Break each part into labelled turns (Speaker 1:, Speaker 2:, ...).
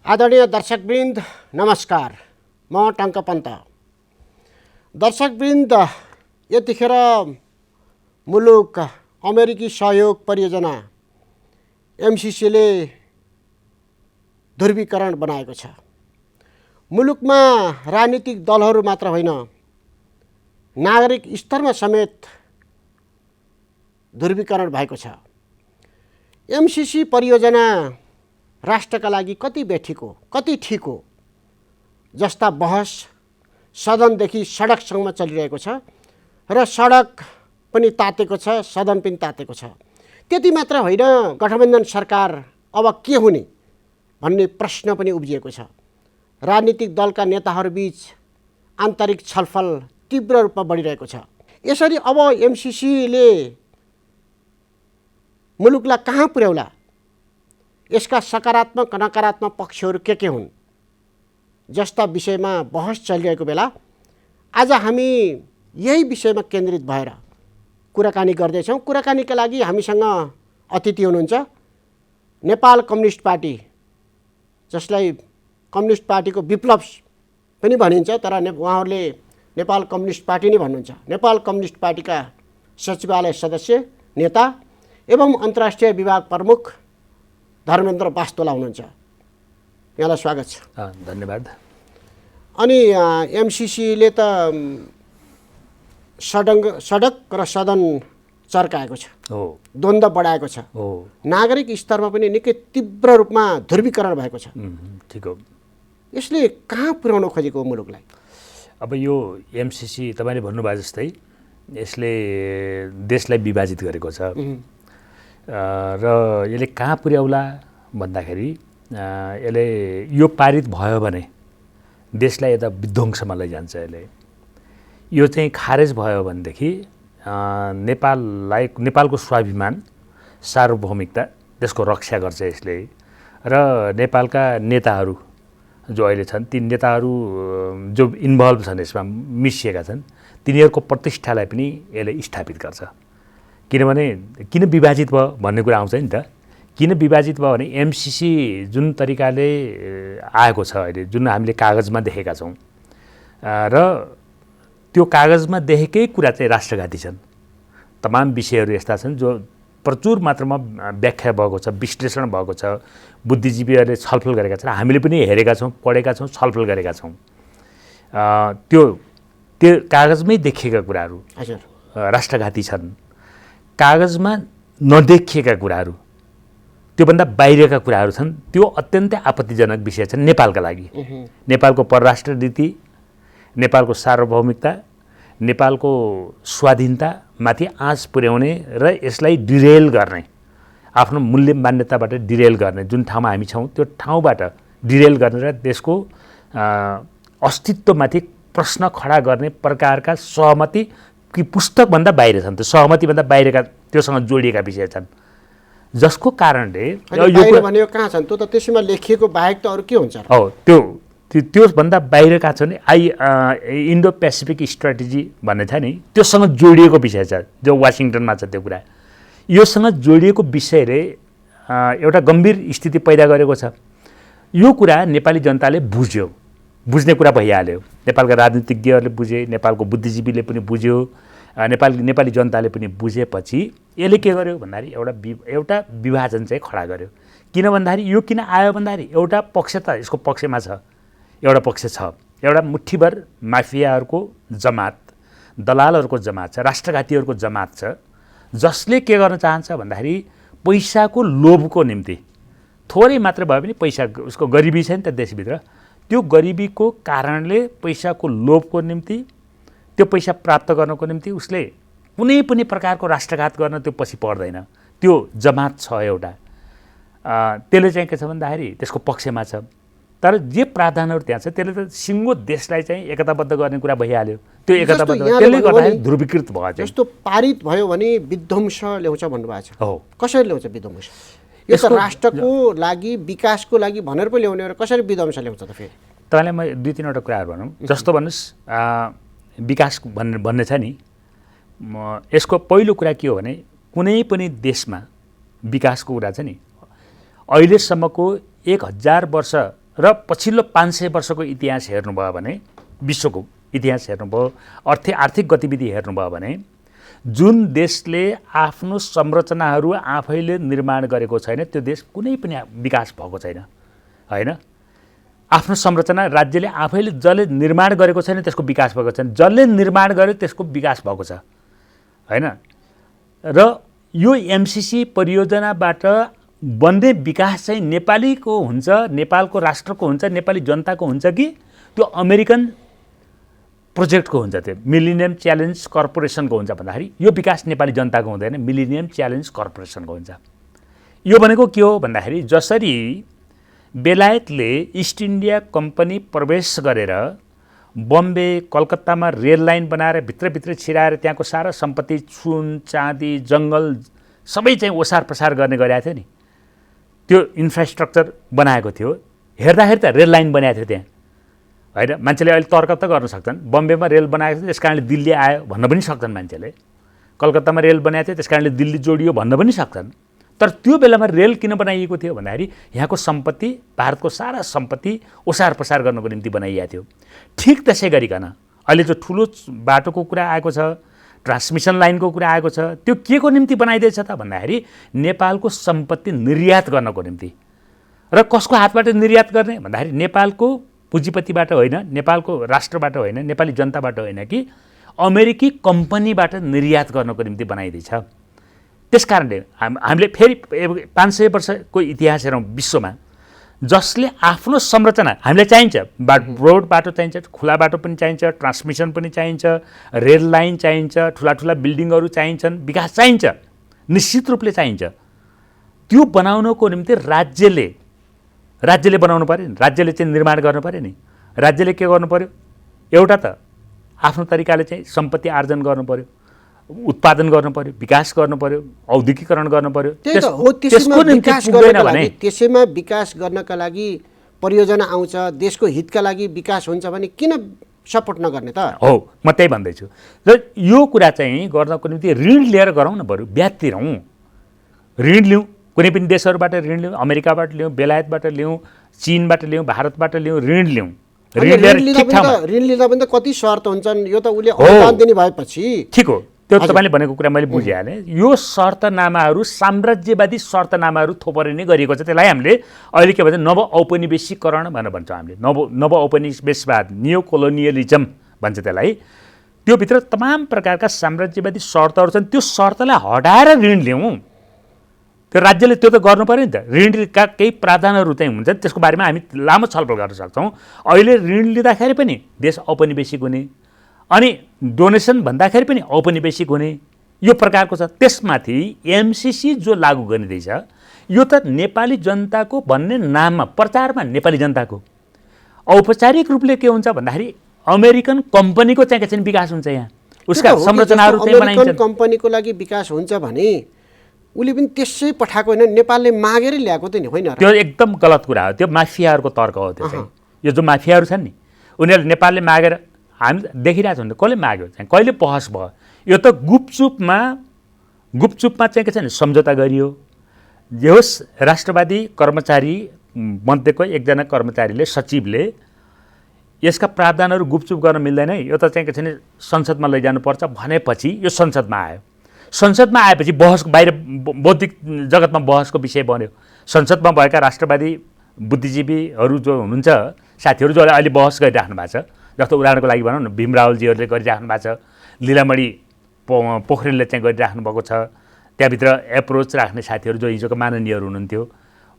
Speaker 1: आदरणीय दर्शकवृन्द नमस्कार, म टङ्क पन्त। दर्शकवृन्द, यतिखेर मुलुक अमेरिकी सहयोग परियोजना एमसिसीले ध्रुवीकरण बनाएको छ। मुलुकमा राजनीतिक दलहरू मात्र होइन, नागरिक स्तरमा समेत ध्रुवीकरण भएको छ। एमसिसी परियोजना राष्ट्रका लागि कति बेठिक हो, कति ठिक हो जस्ता बहस सदनदेखि सडकसम्म चलिरहेको छ र सडक पनि तातेको छ, सदन पनि तातेको छ। त्यति मात्र होइन, गठबन्धन सरकार अब के हुने भन्ने प्रश्न पनि उब्जिएको छ। राजनीतिक दलका नेताहरूबीच आन्तरिक छलफल तीव्र रूपमा बढिरहेको छ। यसरी अब एमसिसीले मुलुकलाई कहाँ पुर्याउला, यसका सकारात्मक नकारात्मक पक्षहरू के हुन् जस्ता विषयमा बहस चलिरहेको बेला आज हामी यही विषयमा केन्द्रित भएर कुराकानी गर्दैछौँ। कुराकानीका लागि हामीसँग अतिथि हुनुहुन्छ नेपाल कम्युनिस्ट पार्टी, जसलाई कम्युनिस्ट पार्टीको विप्लव पनि भनिन्छ, तर उहाँहरूले नेपाल कम्युनिस्ट पार्टी नै भन्नुहुन्छ। नेपाल कम्युनिस्ट पार्टीका सचिवालय सदस्य, नेता एवं अन्तर्राष्ट्रिय विभाग प्रमुख धर्मेन्द्र वास्तोला हुनुहुन्छ। यहाँलाई स्वागत छ।
Speaker 2: धन्यवाद।
Speaker 1: अनि एमसिसीले त सडक र सदन चर्काएको छ, द्वन्द्व बढाएको छ, नागरिक स्तरमा पनि निकै तीव्र रूपमा ध्रुवीकरण भएको छ।
Speaker 2: ठिक हो।
Speaker 1: यसले कहाँ पुर्याउन खोजेको मुलुकलाई?
Speaker 2: अब यो एमसिसी तपाईँले भन्नुभयो जस्तै यसले देशलाई विभाजित गरेको छ र यसले कहाँ पुर्याउला भन्दाखेरि यसले यो पारित भयो भने देशलाई यता विध्वंसमा लैजान्छ। यसले यो चाहिँ खारेज भयो भनेदेखि नेपालको स्वाभिमान, सार्वभौमिकता, त्यसको रक्षा गर्छ यसले। र नेपालका नेताहरू जो अहिले छन्, ती नेताहरू जो इन्भल्भ छन्, यसमा मिसिएका छन्, तिनीहरूको प्रतिष्ठालाई पनि यसले स्थापित गर्छ। किनभने किन विभाजित भयो भन्ने कुरा आउँछ नि त। किन विभाजित भयो भने एमसिसी जुन तरिकाले आएको छ अहिले, जुन हामीले कागजमा देखेका छौँ र त्यो कागजमा देखेकै कुरा चाहिँ राष्ट्रघाती छन्। तमाम विषयहरू यस्ता छन् जो प्रचुर मात्रामा व्याख्या भएको छ, विश्लेषण भएको छ, बुद्धिजीवीहरूले छलफल गरेका छन्, हामीले पनि हेरेका छौँ, पढेका छौँ, छलफल गरेका छौँ। त्यो कागजमै देखिएका कुराहरू राष्ट्रघाती छन्। कागजमा नदेखिएका कुराहरू, त्योभन्दा बाहिरका कुराहरू छन्, त्यो अत्यन्तै आपत्तिजनक विषय छन् नेपालका लागि। नेपालको परराष्ट्र नीति, नेपालको सार्वभौमिकता, नेपालको स्वाधीनतामाथि आँच पुर्याउने र यसलाई डिरेल गर्ने, आफ्नो मूल्य मान्यताबाट डिरेल गर्ने, जुन ठाउँमा हामी छौँ त्यो ठाउँबाट डिरेल गर्ने र देशको अस्तित्वमाथि प्रश्न खडा गर्ने प्रकारका सहमति कि पुस्तकभन्दा बाहिर छन्। त्यो सहमतिभन्दा बाहिरका, त्योसँग जोडिएका विषय छन्, जसको कारणले
Speaker 1: यो भनेको कहाँ छन्? त्यो त त्यसैमा लेखिएको बाहेक त अरू के हुन्छ?
Speaker 2: हो, त्योभन्दा बाहिरका छन्। इन्डो पेसिफिक स्ट्राटेजी भन्ने छ नि, त्योसँग जोडिएको विषय छ, जो वासिङटनमा छ। त्यो कुरा योसँग जोडिएको विषयले एउटा गम्भीर स्थिति पैदा गरेको छ। यो कुरा नेपाली जनताले बुझ्यो, बुझ्ने कुरा भइहाल्यो। नेपालका राजनीतिज्ञहरूले बुझे, नेपालको बुद्धिजीवीले पनि बुझ्यो, नेपाली जनताले पनि बुझेपछि यसले के गर्यो भन्दाखेरि एउटा विभाजन चाहिँ खडा गर्यो। किन भन्दाखेरि यो किन आयो भन्दाखेरि एउटा पक्ष त यसको पक्षमा छ, एउटा पक्ष छ, एउटा मुठ्ठीभर माफियाहरूको जमात, दलालहरूको जमात छ, राष्ट्रघातीहरूको जमात छ, जसले के गर्न चाहन्छ भन्दाखेरि पैसाको लोभको निम्ति, थोरै मात्र भए पनि पैसा, उसको गरिबी छ नि त देशभित्र, त्यो गरिबीको कारणले पैसाको लोभको निम्ति, त्यो पैसा प्राप्त गर्नको निम्ति उसले कुनै पनि प्रकारको राष्ट्रघात गर्न त्यो पछि पर्दैन। त्यो जमात छ एउटा, त्यसले चाहिँ के छ भन्दाखेरि त्यसको पक्षमा छ। तर जे प्रावधानहरू त्यहाँ छ त्यसले त सिङ्गो देशलाई चाहिँ एकताबद्ध गर्ने कुरा भइहाल्यो। त्यो एकताबद्ध त्यसले गर्दाखेरि ध्रुवीकृत भयो।
Speaker 1: जस्तो पारित भयो भने विध्वंस ल्याउँछ भन्नुभएको छ।
Speaker 2: हो,
Speaker 1: कसरी ल्याउँछ विध्वंस? यो त राष्ट्रको लागि, विकासको लागि भनेर पो ल्याउने हो, कसरी विध्वंस ल्याउँछ त फेरि?
Speaker 2: तपाईँलाई म 2-3वटा कुराहरू भनौँ। जस्तो भन्नुहोस् विकास भन्ने छ नि, यसको पहिलो कुरा के हो भने कुनै पनि देशमा विकासको कुरा छ नि, अहिलेसम्मको 1000 वर्ष र पछिल्लो 500 वर्षको इतिहास हेर्नुभयो भने, विश्वको इतिहास हेर्नुभयो, आर्थिक गतिविधि हेर्नुभयो भने, जुन देशले आफ्नो संरचनाहरू आफैले निर्माण गरेको छैन त्यो देश कुनै पनि विकास भएको छैन, होइन? आफ्नो संरचना राज्यले आफैले जसले निर्माण गरेको छैन त्यसको विकास भएको छैन, जसले निर्माण गर्यो त्यसको विकास भएको छ, होइन? र यो एमसिसी परियोजनाबाट बन्ने विकास चाहिँ नेपालीको हुन्छ, नेपालको राष्ट्रको हुन्छ, नेपाली जनताको हुन्छ कि त्यो अमेरिकन प्रोजेक्टको हुन्छ? त्यो मिलेनियम च्यालेन्ज कर्पोरेसनको हुन्छ भन्दाखेरि यो विकास नेपाली जनताको हुँदैन, मिलेनियम च्यालेन्ज कर्पोरेसनको हुन्छ। यो भनेको के हो भन्दाखेरि जसरी बेलायतले इस्ट इन्डिया कम्पनी प्रवेश गरेर बम्बे कलकत्तामा रेल लाइन बनाएर भित्रभित्र छिराएर त्यहाँको सारा सम्पत्ति सुन चाँदी जङ्गल सबै चाहिँ ओसार प्रसार गर्ने गरेको थियो नि, त्यो इन्फ्रास्ट्रक्चर बनाएको थियो। हेर्दाखेरि त रेल लाइन बनाएको थियो त्यहाँ, होइन? मान्छेले अहिले तर्क त गर्न सक्छन्, बम्बेमा रेल बनाएको थियो त्यस कारणले दिल्ली आयो भन्न पनि सक्छन् मान्छेले, कलकत्तामा रेल बनाएको थियो त्यस कारणले दिल्ली जोडियो भन्न पनि सक्छन्। तर त्यो बेलामा रेल किन बनाइएको थियो भन्दाखेरि यहाँको सम्पत्ति, भारतको सारा सम्पत्ति ओसार प्रसार गर्नको निम्ति बनाइएको थियो। ठिक त्यसै गरिकन अहिले जो ठुलो बाटोको कुरा आएको छ, ट्रान्समिसन लाइनको कुरा आएको छ, त्यो के को निम्ति बनाइदिएछ त भन्दाखेरि नेपालको सम्पत्ति निर्यात गर्नको निम्ति। र कसको हातबाट निर्यात गर्ने भन्दाखेरि नेपालको पुँजीपतिबाट होइन, नेपालको राष्ट्रबाट होइन, नेपाली जनताबाट होइन कि अमेरिकी कम्पनीबाट निर्यात गर्नको निम्ति बनाइदिएछ। त्यस कारणले हामीले फेरि 500 वर्षको इतिहास हेरौँ विश्वमा, जसले आफ्नो संरचना हामीलाई चाहिन्छ, ब्रोड बाटो चाहिन्छ, खुला बाटो पनि चाहिन्छ, ट्रान्समिसन पनि चाहिन्छ, रेल लाइन चाहिन्छ, ठुला ठुला बिल्डिङहरू चाहिन्छन्, विकास चाहिन्छ, निश्चित रूपले चाहिन्छ। त्यो बनाउनको निम्ति राज्यले बनाउनु पर्यो नि, राज्यले चाहिँ निर्माण गर्नु पर्यो नि। राज्यले के गर्नु पर्यो? एउटा त आफ्नो तरिकाले चाहिँ सम्पत्ति आर्जन गर्नु पर्यो, उत्पादन गर्नु पर्यो, विकास गर्नु पर्यो, औद्योगिकरण गर्नु पर्यो।
Speaker 1: त्यसैमा विकास गर्नका लागि परियोजना आउँछ, देशको हितका लागि विकास हुन्छ भने किन सपोर्ट नगर्ने त?
Speaker 2: हो, म त्यही भन्दैछु। र यो कुरा चाहिँ गर्नको निम्ति ऋण लिएर गरौँ न, बरु ब्याज तिरौँ, ऋण लिउँ, कुनै पनि देशहरूबाट ऋण लिउँ, अमेरिकाबाट लिउँ, बेलायतबाट लिउँ, चीनबाट लिउँ, भारतबाट लिउँ, ऋण लिउँ।
Speaker 1: ऋण लिँदा पनि त कति शर्त हुन्छन्, यो त उसले अनुदान दिने भएपछि
Speaker 2: ठिक हो। त्यो तपाईँले भनेको कुरा मैले बुझिहालेँ। यो शर्तनामाहरू साम्राज्यवादी शर्तनामाहरू थोपरिने गरिएको छ। त्यसलाई हामीले अहिले के भन्छ, नव औपनिवेशीकरण भनेर भन्छौँ हामीले, नव औपनिवेशवाद, नियो कोलोनियलिजम भन्छ त्यसलाई। त्योभित्र तमाम प्रकारका साम्राज्यवादी शर्तहरू छन्, त्यो शर्तलाई हटाएर ऋण लिउँ। त्यो राज्यले त्यो त गर्नु पऱ्यो नि त। ऋणका केही प्रावधानहरू चाहिँ हुन्छन्, त्यसको बारेमा हामी लामो छलफल गर्न सक्छौँ। अहिले ऋण लिँदाखेरि पनि देश औपनिवेशिक हुने, अनि डोनेसन भन्दाखेरि पनि औपनिवेशिक हुने, यो प्रकारको छ। त्यसमाथि एमसिसी जो लागू गरिँदैछ यो त नेपाली जनताको भन्ने नाममा, प्रचारमा नेपाली जनताको, औपचारिक रूपले के हुन्छ भन्दाखेरि अमेरिकन कम्पनीको चाहिँ एकछिन विकास हुन्छ, यहाँ उसका संरचनाहरू चाहिँ बनाइन्छन्।
Speaker 1: कम्पनीको लागि विकास हुन्छ भने उसले पनि त्यसै पठाएको होइन, नेपालले मागेर ल्याएको त नि होइन।
Speaker 2: त्यो एकदम गलत कुरा हो, त्यो माफियाहरूको तर्क हो। त्यो चाहिँ यो जो माफियाहरू छन् नि, उनीहरूले नेपालले मागेर, हामी देखिरहेको छौँ, कसले माग्यो चाहिँ, कहिले बहस भयो, यो त गुपचुपमा चाहिँ के छ नि सम्झौता गरियो। यो राष्ट्रवादी कर्मचारी मध्येको एकजना कर्मचारीले, सचिवले यसका प्रावधानहरू गुपचुप गर्न मिल्दैन, यो त चाहिँ के छ नि संसदमा लैजानुपर्छ भनेपछि यो संसदमा आयो। संसदमा आएपछि बहस बाहिर बौद्धिक जगतमा बहसको विषय बन्यो। संसदमा भएका राष्ट्रवादी बुद्धिजीवीहरू जो हुनुहुन्छ, साथीहरू जो अहिले बहस गरिराख्नु भएको छ, जस्तो उदाहरणको लागि भनौँ न, भीम रावलजीहरूले गरिराख्नु भएको छ, लीलामणि पोखरेलले चाहिँ गरिराख्नु भएको छ, त्यहाँभित्र एप्रोच राख्ने साथीहरू जो हिजोको माननीयहरू हुनुहुन्थ्यो,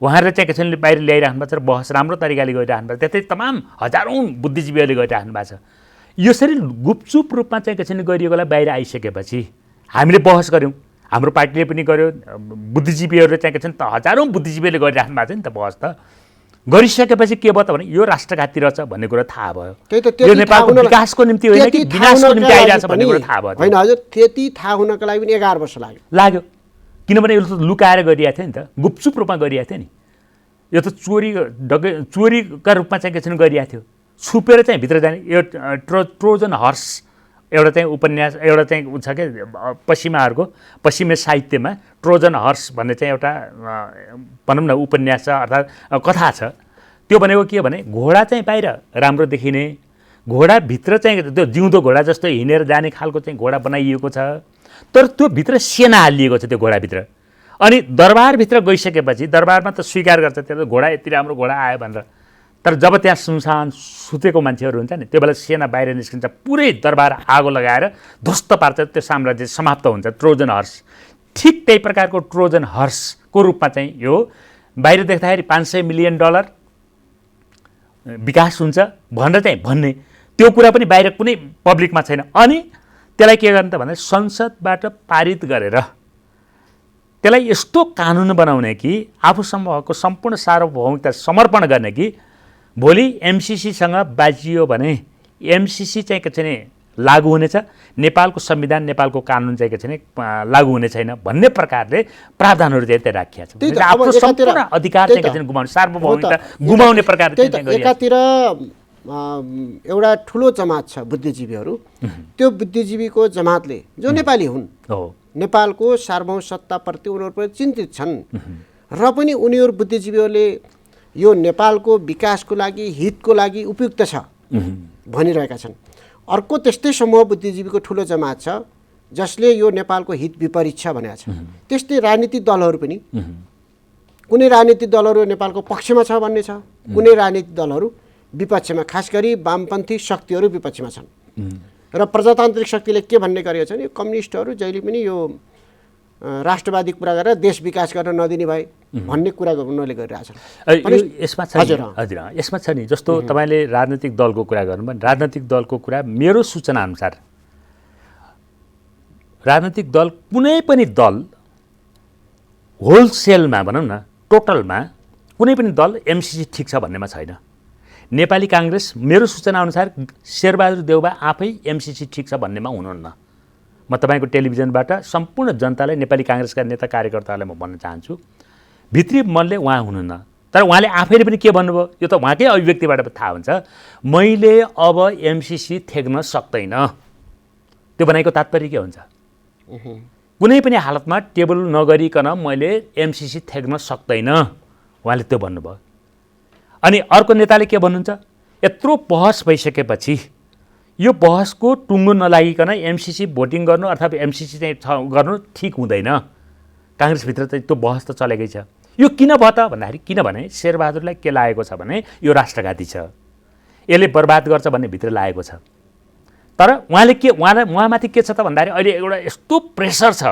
Speaker 2: उहाँहरूले चाहिँ कसैले बाहिर ल्याइराख्नु भएको छ र बहस राम्रो तरिकाले गरिराख्नु भएको छ। त्यस्तै तमाम हजारौँ बुद्धिजीवीहरूले गरिराख्नु भएको छ। यसरी गुपचुप रूपमा चाहिँ कसैले गरिएकोलाई बाहिर आइसकेपछि हामीले बहस गऱ्यौँ, हाम्रो पार्टीले पनि गर्यो, बुद्धिजीवीहरूले चाहिँ के छ नि त हजारौँ बुद्धिजीवीले गरिराख्नु भएको छ नि त बहस। त गरिसकेपछि के भयो त भने यो राष्ट्रघाती रहेछ भन्ने कुरा थाहा भयो। यो नेपालको विकासको निम्ति होइन कि विनाशको निम्ति आइरहेछ भन्ने कुरा थाहा भयो।
Speaker 1: होइन हजुर, त्यति थाहा हुनको लागि पनि 11 वर्ष
Speaker 2: लाग्यो। किनभने यो त लुकाएर गरिएको थियो नि त, गुपचुप रूपमा गरिएको थियो नि। यो त चोरीका रूपमा चाहिँ के छ गरिएको थियो। छुपेर चाहिँ भित्र जाने यो ट्रोजन हर्स एउटा चाहिँ उपन्यास एउटा चाहिँ छ के पश्चिमी साहित्यमा ट्रोजन हर्स भन्ने चाहिँ एउटा भनौँ न उपन्यास छ अर्थात् कथा छ। त्यो भनेको के भने घोडा चाहिँ बाहिर राम्रो देखिने, घोडाभित्र चाहिँ त्यो जिउँदो घोडा जस्तो हिँडेर जाने खालको चाहिँ घोडा बनाइएको छ, तर त्यो भित्र सेना हालिएको छ त्यो घोडाभित्र। अनि दरबारभित्र गइसकेपछि दरबारमा त स्वीकार गर्छ त्यो घोडा यति राम्रो घोडा आयो भनेर, तर जब त्यहाँ सुनसान सुतेको मान्छेहरू हुन्छ नि त्यो बेला सेना बाहिर निस्किन्छ, पुरै दरबार आगो लगाएर ध्वस्त पार्छ, त्यो साम्राज्य समाप्त हुन्छ। ट्रोजन हर्स ठिक त्यही प्रकारको ट्रोजन हर्सको रूपमा चाहिँ यो बाहिर देख्दाखेरि $500 मिलियन विकास हुन्छ भनेर चाहिँ भन्ने त्यो कुरा पनि बाहिर कुनै पब्लिकमा छैन। अनि त्यसलाई के गर्ने त भने संसदबाट पारित गरेर त्यसलाई यस्तो कानुन बनाउने कि आफूसम्म भएको सम्पूर्ण सार्वभौमिकता समर्पण गर्ने कि भोलि एमसिसीसँग बाजियो भने एमसिसी चाहिँ के छैन लागू हुनेछ, नेपालको संविधान नेपालको कानुन चाहिँ के छैन लागू हुने छैन भन्ने प्रकारले प्रावधानहरू चाहिँ त्यहाँ राखिया छ। आफ्नो सम्पूर्ण अधिकार चाहिँ के छैन गुमाउने, सार्वभौमिकता गुमाउने प्रकारले
Speaker 1: एकातिर एउटा ठुलो जमात छ बुद्धिजीवीहरू, त्यो बुद्धिजीवीको जमातले जो नेपाली हुन् नेपालको सार्वभौम सत्ताप्रति उनीहरू पनि चिन्तित छन् र पनि उनीहरू बुद्धिजीवीहरूले यो नेपालको विकासको लागि हितको लागि उपयुक्त छ भनिरहेका छन्। अर्को त्यस्तै समूह बुद्धिजीवीको ठुलो जमात छ जसले यो नेपालको हित विपरीत छ भनेको छ। त्यस्तै राजनीतिक दलहरू पनि कुनै राजनीतिक दलहरू नेपालको पक्षमा छ भन्ने छ, कुनै राजनीतिक दलहरू विपक्षमा, खास गरी वामपन्थी शक्तिहरू विपक्षमा छन्। र प्रजातान्त्रिक शक्तिले के भन्ने गरेको छ भने कम्युनिस्टहरू जहिले पनि यो राष्ट्रवादी कुरा गरेर देश विकास गर्न नदिने भए भन्ने कुरा उनीहरूले गरिरहेछन्।
Speaker 2: यसमा छ हजुर यसमा छ नि जस्तो तपाईँले राजनीतिक दलको कुरा गर्नुभयो, राजनीतिक दलको कुरा मेरो सूचना अनुसार राजनीतिक दल कुनै पनि दल होलसेलमा भनौँ न टोटलमा कुनै पनि दल एमसिसी ठिक छ भन्नेमा छैन। नेपाली काङ्ग्रेस मेरो सूचना अनुसार शेरबहादुर देउबा आफै एमसिसी ठिक छ भन्नेमा हुनुहुन्न। म तपाईँको टेलिभिजनबाट सम्पूर्ण जनतालाई नेपाली काङ्ग्रेसका नेता कार्यकर्ताहरूलाई म भन्न चाहन्छु भित्री मनले उहाँ हुनुहुन्न, तर उहाँले आफैले पनि के भन्नुभयो यो त उहाँकै अभिव्यक्तिबाट थाहा हुन्छ, मैले अब एमसिसी थेक्न सक्दैन। त्यो भनेको तात्पर्य के हुन्छ? कुनै पनि हालतमा टेबल नगरिकन मैले एमसिसी थेक्न सक्दैन, उहाँले त्यो भन्नुभयो। अनि अर्को नेताले के भन्नुहुन्छ, यत्रो बहस भइसकेपछि यो बहसको टुङ्गो नलागिकन एमसिसी भोटिङ गर्नु अथवा एमसिसी चाहिँ गर्नु ठिक हुँदैन। काङ्ग्रेसभित्र चाहिँ त्यो बहस त चलेकै छ। यो किन भयो त भन्दाखेरि किनभने शेरबहादुरलाई के लागेको छ भने यो राष्ट्रघाती छ, यसले बर्बाद गर्छ भन्ने भित्र लागेको छ। तर उहाँमाथि के छ त भन्दाखेरि अहिले एउटा यस्तो प्रेसर छ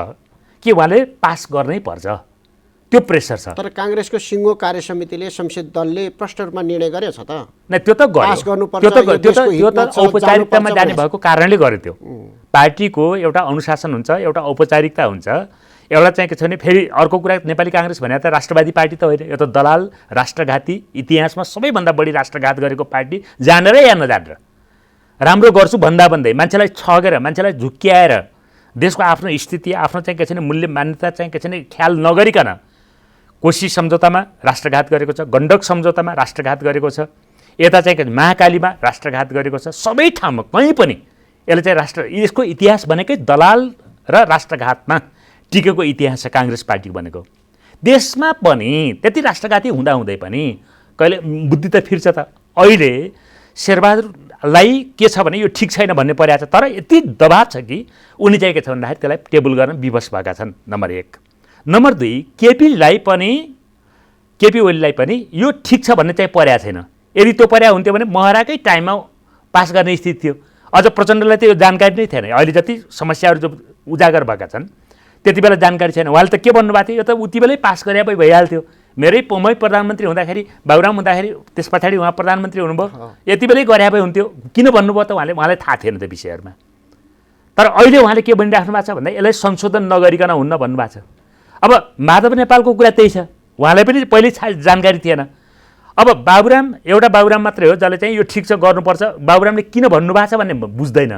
Speaker 2: कि उहाँले पास गर्नै पर्छ, त्यो प्रेसर छ।
Speaker 1: तर काङ्ग्रेसको सिङ्गो कार्य समितिले संसद दलले प्रष्ट रूपमा निर्णय गरेछ त
Speaker 2: नै त्यो त त्यो त औपचारिकतामा जाने भएको कारणले गर्यो। त्यो पार्टीको एउटा अनुशासन हुन्छ, एउटा औपचारिकता हुन्छ, एउटा चाहिँ के छ भने फेरि अर्को कुरा नेपाली काङ्ग्रेस भने त राष्ट्रवादी पार्टी त होइन, यो त दलाल राष्ट्रघाती इतिहासमा सबैभन्दा बढी राष्ट्रघात गरेको पार्टी जानेर या नजानेर राम्रो गर्छु भन्दा भन्दै मान्छेलाई ठगेर मान्छेलाई झुक्क्याएर देशको आफ्नो स्थिति आफ्नो चाहिँ के छ भने मूल्य मान्यता चाहिँ के छ भने ख्याल नगरिकन कोशी सम्झौतामा राष्ट्रघात गरेको छ, गण्डक सम्झौतामा राष्ट्रघात गरेको छ, यता चाहिँ महाकालीमा राष्ट्रघात गरेको छ, सबै ठाउँमा कहीँ पनि यसले चाहिँ यसको इतिहास भनेकै दलाल र राष्ट्रघातमा टिकेको इतिहास छ काङ्ग्रेस पार्टी भनेको। देशमा पनि त्यति राष्ट्रघाती हुँदाहुँदै पनि कहिले बुद्धि त फिर्छ त। अहिले शेरबहादुरलाई के छ भने यो ठिक छैन भन्ने परेको छ, तर यति दबाब छ कि उनी चाहिँ के छ भन्दाखेरि त्यसलाई टेबल गर्न विवश भएका छन्, नम्बर 1। नम्बर 2 केपी ओलीलाई पनि यो ठिक छ भन्ने चाहिँ परेको छैन। यदि त्यो परेको हुन्थ्यो भने महराकै टाइममा पास गर्ने स्थिति थियो। अझ प्रचण्डलाई त यो जानकारी नै थिएन। अहिले जति समस्याहरू जो उजागर भएका छन् त्यति बेला जानकारी छैन। उहाँले त के भन्नुभएको थियो, यो त उति बेलै पास गरे पो भइहाल्थ्यो। मै प्रधानमन्त्री हुँदाखेरि बाबुराम हुँदाखेरि त्यस पछाडि उहाँ प्रधानमन्त्री हुनुभयो, यति बेलै गरे पो हुन्थ्यो। किन भन्नुभयो त उहाँलाई थाहा थिएन त्यो विषयहरूमा। तर अहिले उहाँले के भनिराख्नु भएको छ भन्दा यसलाई संशोधन नगरिकन हुन्न भन्नुभएको छ। अब माधव नेपालको कुरा त्यही छ, उहाँलाई पनि पहिले जानकारी थिएन। अब एउटा बाबुराम मात्रै हो जसले चाहिँ यो ठिक छ गर्नुपर्छ, बाबुरामले किन भन्नुभएको छ भन्ने बुझ्दैन।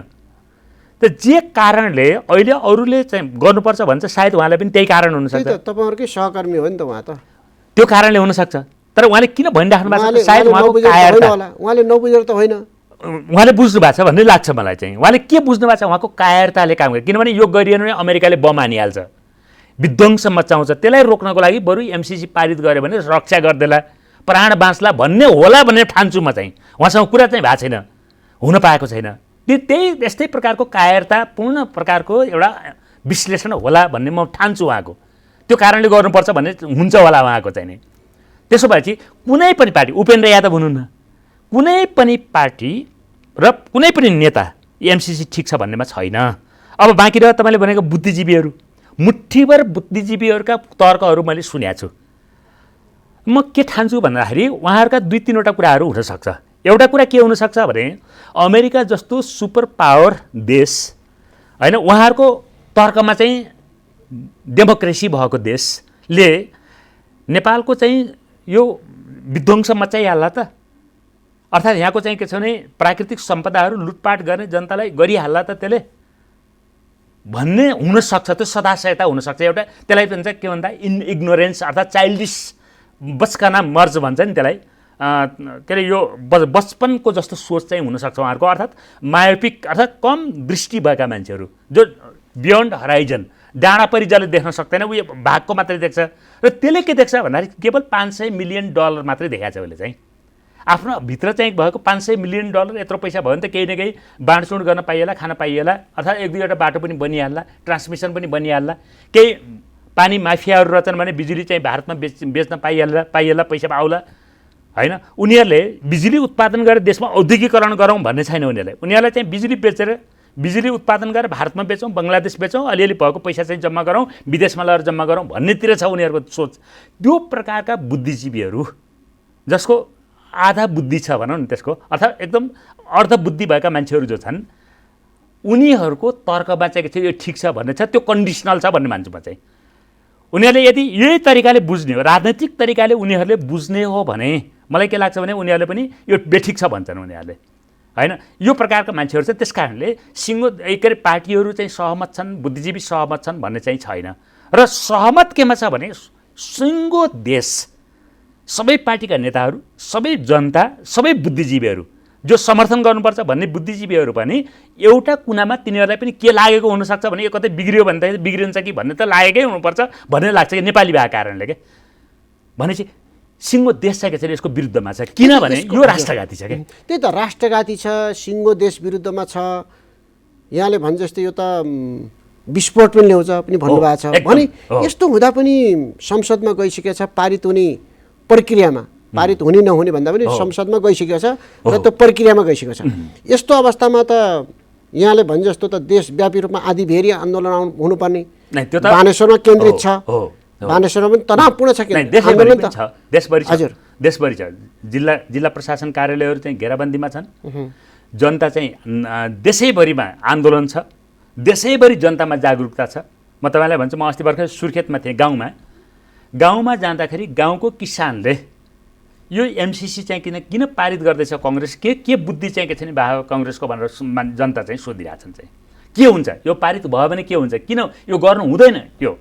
Speaker 2: त जे कारणले अहिले अरूले चाहिँ गर्नुपर्छ भन्छ सायद उहाँलाई पनि त्यही कारण हुनसक्छ।
Speaker 1: तपाईँहरूकै सहकर्मी हो नि त उहाँ त,
Speaker 2: त्यो कारणले हुनसक्छ। तर तर उहाँले किन भनिराख्नु भएको
Speaker 1: उहाँले
Speaker 2: छ सायद उहाँको
Speaker 1: नबुझेर त होइन
Speaker 2: कायरता
Speaker 1: होला, उहाँले नबुझेर त होइन।
Speaker 2: उहाँले बुझ्नु भएको छ भन्ने लाग्छ मलाई चाहिँ। उहाँले के बुझ्नु भएको छ, उहाँको कायरताले काम गर्छ। किनभने यो गरिएन भने अमेरिकाले बम हानिहाल्छ, विध्वंस मचाउँछ, त्यसलाई रोक्नको लागि बरु एमसिसी पारित गर्यो भने रक्षा गरिदेला, प्राण बाँच्ला भन्ने होला भन्ने ठान्छु म चाहिँ। उहाँसँग कुरा चाहिँ भएको छैन, हुन पाएको छैन। त्यही यस्तै प्रकारको कायरतापूर्ण प्रकारको एउटा विश्लेषण होला भन्ने म ठान्छु उहाँको। त्यो कारणले गर्नुपर्छ भन्ने हुन्छ होला उहाँको चाहिँ नि। त्यसो भएपछि कुनै पनि पार्टी, उपेन्द्र यादव हुनुहुन्न, कुनै पनि पार्टी र कुनै पनि नेता एमसिसी ठिक छ भन्नेमा छैन। अब बाँकी रह्यो तपाईँले भनेको बुद्धिजीवीहरू, मुठ्ठीभर बुद्धिजीवीहरूका तर्कहरू मैले सुनेको छु। म के ठान्छु भन्दाखेरि उहाँहरूका 2-3वटा कुराहरू हुनसक्छ। एउटा कुरा के हुनसक्छ भने अमेरिका जस्तो सुपर पावर देश होइन, उहाँहरूको तर्कमा चाहिँ डेमोक्रेसी भएको देशले नेपालको चाहिँ यो विध्वंस मचाइहाल्ला त, अर्थात् यहाँको चाहिँ के छ भने प्राकृतिक सम्पदाहरू लुटपाट गर्ने जनतालाई गरिहाल्ला त त्यसले भन्ने हुनसक्छ। त्यो सदाशयता हुनसक्छ। एउटा त्यसलाई भन्छ के भन्दा इग्नोरेन्स अर्थात् चाइल्डिस बचकाना मर्ज भन्छ नि त्यसलाई। के अरे यो बचपनको जस्तो सोच चाहिँ हुनसक्छ उहाँहरूको, अर्थात् मायोपिक अर्थात् कम दृष्टि भएका मान्छेहरू जो बियोन्ड हराइजन, डाँडा परि जसले देख्न सक्दैन उयो भागको मात्रै देख्छ। र त्यसले के देख्छ भन्दाखेरि केवल $500 मिलियन मात्रै देखाएको छ उसले चाहिँ। आफ्नो भित्र चाहिँ भएको $500 मिलियन यत्रो पैसा भयो भने त केही न केही बाँडचुँड गर्न पाइएला, खान पाइएला, अर्थात् 1-2वटा बाटो पनि बनिहाल्ला, ट्रान्समिसन पनि बनिहाल्ला, केही पानी माफियाहरू रहेछन् भने बिजुली चाहिँ भारतमा बेच्न पाइएला, पैसा आउला होइन। उनीहरूले बिजुली उत्पादन गरेर देशमा औद्योगिकरण गरौँ भन्ने छैन उनीहरूलाई चाहिँ बिजुली बेचेर बिजुली उत्पादन गरेर भारतमा बेचौँ, बङ्गलादेश बेचौँ, अलिअलि भएको पैसा चाहिँ जम्मा गरौँ, विदेशमा लगेर जम्मा गरौँ भन्नेतिर छ उनीहरूको सोच। त्यो प्रकारका बुद्धिजीवीहरू जसको आधा बुद्धि छ भनौँ न त्यसको, अर्थात् एकदम अर्धबुद्धि भएका मान्छेहरू जो छन् उनीहरूको तर्कमा चाहिँ के छ यो ठिक छ भन्ने छ, त्यो कन्डिसनल छ भन्ने मान्छु म चाहिँ। उनीहरूले यदि यही तरिकाले बुझ्ने हो, राजनैतिक तरिकाले उनीहरूले बुझ्ने हो भने मलाई के लाग्छ भने उनीहरूले पनि यो बेठिक छ भन्छन् उनीहरूले होइन। यो प्रकारका मान्छेहरू चाहिँ त्यस कारणले सिङ्गो के अरे पार्टीहरू चाहिँ सहमत छन्, बुद्धिजीवी सहमत छन् भन्ने चाहिँ छैन। र सहमत केमा छ भने सिङ्गो देश, सबै पार्टीका नेताहरू, सबै जनता, सबै बुद्धिजीवीहरू जो समर्थन गर्नुपर्छ भन्ने बुद्धिजीवीहरू पनि एउटा कुनामा तिनीहरूलाई पनि के लागेको हुनसक्छ भने यो कतै बिग्रियो भने त बिग्रिन्छ कि भन्ने त लागेकै हुनुपर्छ भन्ने लाग्छ कि नेपाली भएको कारणले के भनेपछि सिङ्गो देश चाहिँ के छ यसको विरुद्धमा छ, किनभने यो राष्ट्रघाती छ।
Speaker 1: त्यही त राष्ट्रघाती छ, सिङ्गो देश विरुद्धमा छ। यहाँले भने जस्तै यो त विस्फोट पनि ल्याउँछ पनि भन्नुभएको छ भने यस्तो हुँदा पनि संसदमा गइसकेको छ, पारित हुने प्रक्रियामा, पारित हुने नहुने भन्दा पनि संसदमा गइसकेको छ र त्यो प्रक्रियामा गइसकेको छ। यस्तो अवस्थामा त यहाँले भने जस्तो त देशव्यापी रूपमा आँधीबेहरी आन्दोलन हुनुपर्ने बानेश्वरमा केन्द्रित छ, बानेश्वरमा पनि तनावपूर्ण छ,
Speaker 2: देशभरि छ। जिल्ला प्रशासन कार्यालयहरू चाहिँ घेराबन्दीमा छन्, जनता चाहिँ देशैभरिमा आन्दोलन छ, देशैभरि जनतामा जागरुकता छ। म तपाईँलाई भन्छु, म अस्ति भर्खर सुर्खेतमा थिएँ, गाउँमा जाँदाखेरि गाउँको किसानले यो एमसिसी चाहिँ किन पारित गर्दैछ कङ्ग्रेस, के बुद्धि चाहिँ के छ नि भएको कङ्ग्रेसको भनेर जनता चाहिँ सोधिरहेछन् चाहिँ के हुन्छ यो पारित भयो भने के हुन्छ, किन यो गर्नु हुँदैन यो।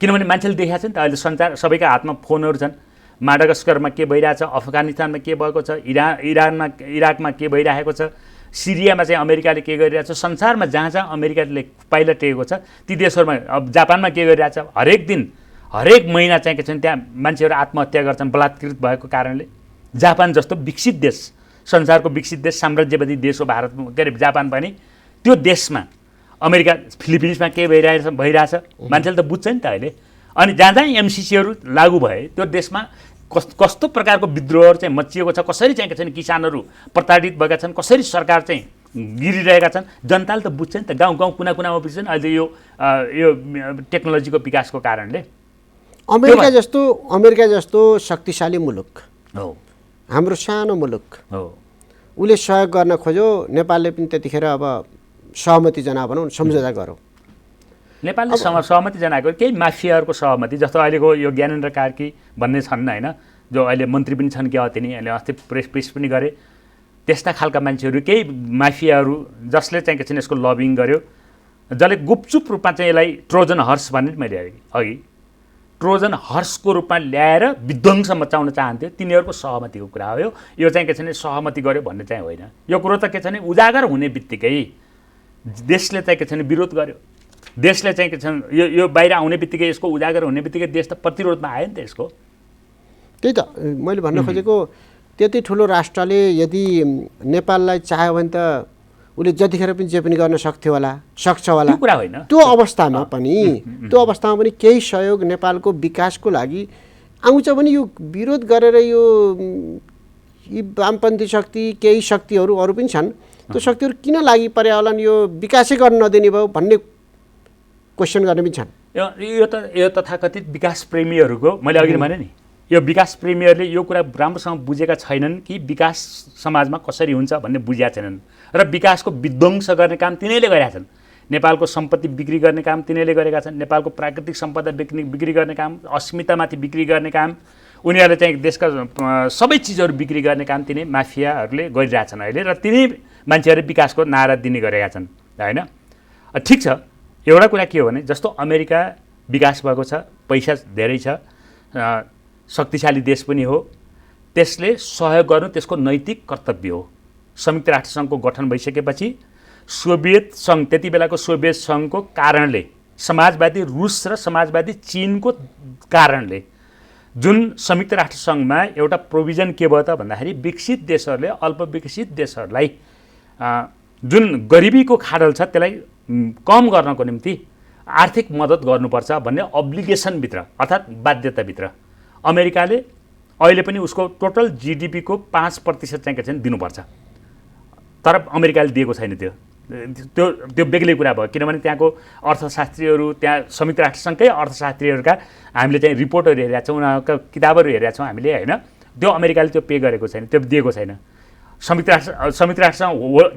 Speaker 2: किनभने मान्छेले देखाएको छ नि त अहिले सञ्चार सबैका हातमा फोनहरू छन्, माडागास्करमा के भइरहेछ, अफगानिस्तानमा के भएको छ, इराकमा के भइरहेको छ, सिरियामा चाहिँ अमेरिकाले के गरिरहेछ, संसारमा जहाँ जहाँ अमेरिकाले पाइला टेकेको छ ती देशहरूमा, अब जापानमा के गरिरहेछ, हरेक महिना चाहिँ के छ त्यहाँ मान्छेहरू आत्महत्या गर्छन् बलात्कृत भएको कारणले। जापान जस्तो विकसित देश, संसारको विकसित देश, साम्राज्यवादी देश हो भारत के अरे जापान पनि, त्यो देशमा अमेरिका फिलिपिन्समा के भइरहेछ मान्छेले त बुझ्छ नि त अहिले। अनि जहाँ जहाँ एमसिसीहरू लागू भए त्यो देशमा कस्तो प्रकारको विद्रोहहरू चाहिँ मचिएको छ, कसरी चाहिँ के छ किसानहरू प्रताडित भएका छन्, कसरी सरकार चाहिँ गिरिरहेका छन्, जनताले त बुझ्छ नि त। गाउँ कुनामा बुझ्छ नि अहिले यो टेक्नोलोजीको विकासको कारणले।
Speaker 1: अमेरिका जस्तो शक्तिशाली मुलुक हो, हाम्रो सानो मुलुक हो, उसले सहयोग गर्न खोज्यो, नेपालले पनि त्यतिखेर अब सहमति जना भनौँ, सम्झौता गरौँ।
Speaker 2: नेपालले सहमति जनाएको केही माफियाहरूको सहमति, जस्तो अहिलेको यो ज्ञानेन्द्र कार्की भन्ने छन् होइन, जो अहिले मन्त्री पनि छन् क्या तिनी, अहिले अस्ति प्रेस पनि गरे। त्यस्ता खालका मान्छेहरू, केही माफियाहरू जसले चाहिँ के छ यसको लबिङ गर्यो, जसले गुपचुप रूपमा चाहिँ यसलाई ट्रोजन हर्स भन्ने मैले अघि ट्रोजन हर्सको रूपमा ल्याएर विध्वंस मचाउन चाहन्थ्यो, तिनीहरूको सहमतिको कुरा हो यो चाहिँ के छ भने सहमति गर्यो भन्ने चाहिँ होइन। यो कुरो त के छ भने उजागर हुने बित्तिकै देशले चाहिँ के छ भने विरोध गर्यो, देशले चाहिँ के छ भने यो बाहिर आउने बित्तिकै, यसको उजागर हुने बित्तिकै देश त प्रतिरोधमा आयो नि त यसको।
Speaker 1: त्यही त मैले भन्न खोजेको, त्यति ठुलो राष्ट्रले यदि नेपाललाई चाह्यो भने त उसले जतिखेर पनि जे पनि गर्न सक्छ होला
Speaker 2: कुरा होइन।
Speaker 1: त्यो अवस्थामा पनि केही सहयोग नेपालको विकासको लागि आउँछ भने यो विरोध गरेर यो यी वामपन्थी शक्ति केही शक्तिहरू अरू पनि छन्, त्यो शक्तिहरू किन लागि परे होलान्, यो विकासै गर्न नदिने भयो भन्ने क्वेसन गर्ने पनि छन्।
Speaker 2: यो तथाकथित विकास प्रेमीहरूको, मैले अघि भने नि, यो विकास प्रेमीहरूले यो कुरा राम्रोसँग बुझेका छैनन् कि विकास समाजमा कसरी हुन्छ भन्ने बुझेका छैनन् र विकासको विध्वंस गर्ने काम तिनीहरूले गरेका छन्। नेपालको सम्पत्ति बिक्री गर्ने काम तिनीहरूले गरेका छन्, नेपालको प्राकृतिक सम्पदा बिक्री गर्ने काम, अस्मितामाथि बिक्री गर्ने काम, उनीहरूले चाहिँ देशका सबै चिजहरू बिक्री गर्ने काम तिनी माफियाहरूले गरिरहेछन् अहिले, र तिनी मान्छेहरूले विकासको नारा दिने गरेका छन् होइन। ठिक छ, एउटा कुरा के हो भने जस्तो अमेरिका विकास भएको छ, पैसा धेरै छ, शक्तिशाली देश पनि हो, त्यसले सहयोग गर्नु त्यसको नैतिक कर्तव्य हो। संयुक्त राष्ट्रसङ्घको गठन भइसकेपछि सोभियत सङ्घ, त्यति बेलाको सोभियत सङ्घको कारणले, समाजवादी रुस र समाजवादी चिनको कारणले जुन संयुक्त राष्ट्रसङ्घमा एउटा प्रोभिजन के भयो त भन्दाखेरि विकसित देशहरूले अल्पविकसित देशहरूलाई जुन गरिबीको खाडल छ त्यसलाई कम गर्नको निम्ति आर्थिक मद्दत गर्नुपर्छ भन्ने अब्लिगेसनभित्र अर्थात् बाध्यताभित्र अमेरिकाले अहिले पनि उसको टोटल जिडिपीको 5% चाहिँ के छ दिनुपर्छ, तर अमेरिकाले दिएको छैन। त्यो बेग्लै कुरा भयो, किनभने त्यहाँको अर्थशास्त्रीहरू, त्यहाँ संयुक्त राष्ट्रसङ्घकै अर्थशास्त्रीहरूका हामीले चाहिँ रिपोर्टहरू हेरेका छौँ, उनीहरूका किताबहरू हेरेका छौँ हामीले होइन। त्यो अमेरिकाले त्यो पे गरेको छैन, त्यो दिएको छैन। संयुक्त राष्ट्रसङ्घ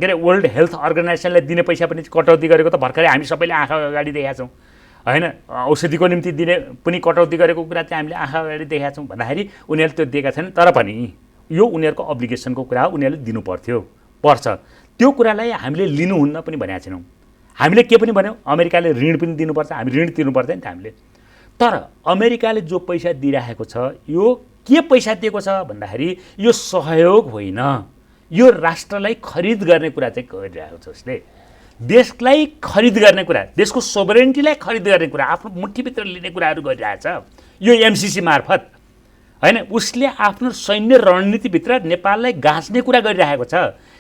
Speaker 2: के अरे वर्ल्ड हेल्थ अर्गनाइजेसनलाई दिने पैसा पनि कटौती गरेको त भर्खरै हामी सबैले आँखा अगाडि देखेका छौँ होइन। औषधिको निम्ति दिने पनि कटौती गरेको कुरा चाहिँ हामीले आँखा अगाडि देखेका छौँ भन्दाखेरि उनीहरूले त्यो दिएका छैनन्, तर पनि यो उनीहरूको अब्लिगेसनको कुरा हो, उनीहरूले दिनु पर्छ। त्यो कुरालाई हामीले लिनुहुन्न पनि भनेका छैनौँ। हामीले के पनि भन्यौँ, अमेरिकाले ऋण पनि दिनुपर्छ, हामी ऋण तिर्नुपर्छ नि त हामीले। तर अमेरिकाले जो पैसा दिइरहेको छ यो के पैसा दिएको छ भन्दाखेरि यो सहयोग होइन, यो राष्ट्रलाई खरिद गर्ने कुरा चाहिँ गरिरहेको छ। उसले देशलाई खरिद गर्ने कुरा, देशको सोभरेन्टीलाई खरिद गर्ने कुरा, आफ्नो मुठीभित्र लिने कुराहरू गरिरहेछ यो एमसिसी मार्फत होइन। उसले आफ्नो सैन्य रणनीतिभित्र नेपाललाई गाँच्ने कुरा गरिरहेको छ,